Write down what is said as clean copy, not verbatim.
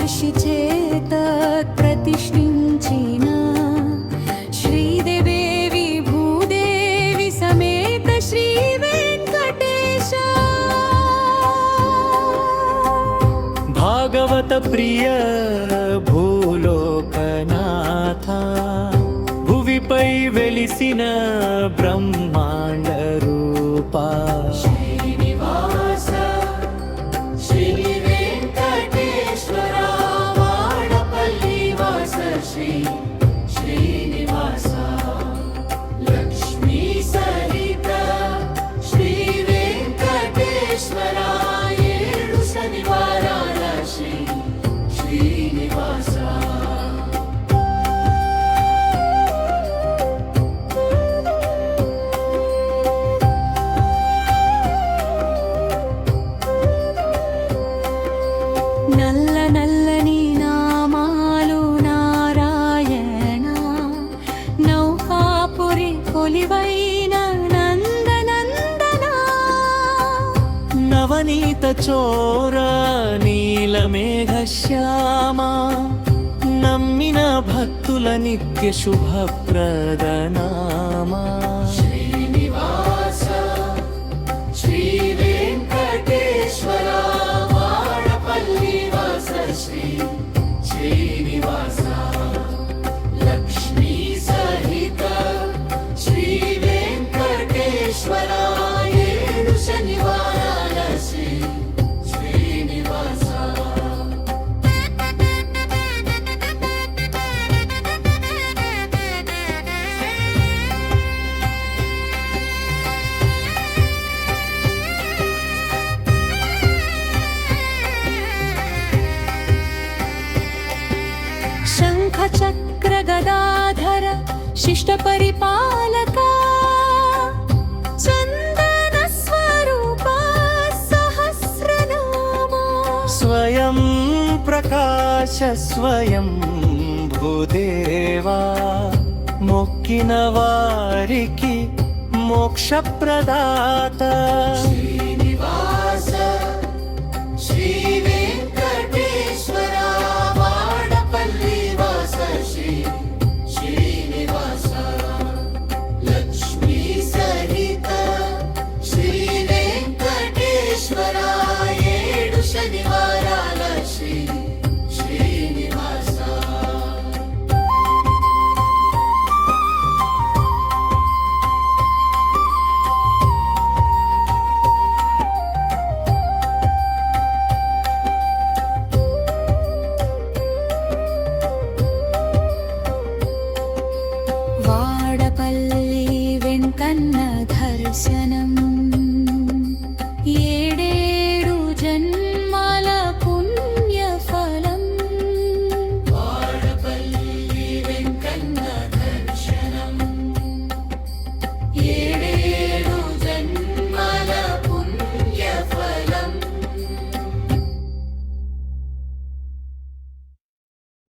మహర్షి చేత ప్రతిష్ఠించిన శ్రీదేవి భూదేవి సమేత శ్రీ వెంకటేశ భాగవత ప్రియ భూలోకనాథ భువిపై వెలిసిన బ్రహ్మాండ రూపా నల్ల నల్లని నామాలు నారాయణ నౌకాపురి కొలివైన నందనందన నవనీత చోర నీలమేఘ శ్యామ నమ్మిన భక్తుల నిత్య శుభప్రదనామా చక్ర గదాధర శిష్ట పరిపాలక చందన స్వరూప సహస్రనామా స్వయం ప్రకాశ స్వయం భూదేవా మొక్కిన వారికి మోక్షప్రదాత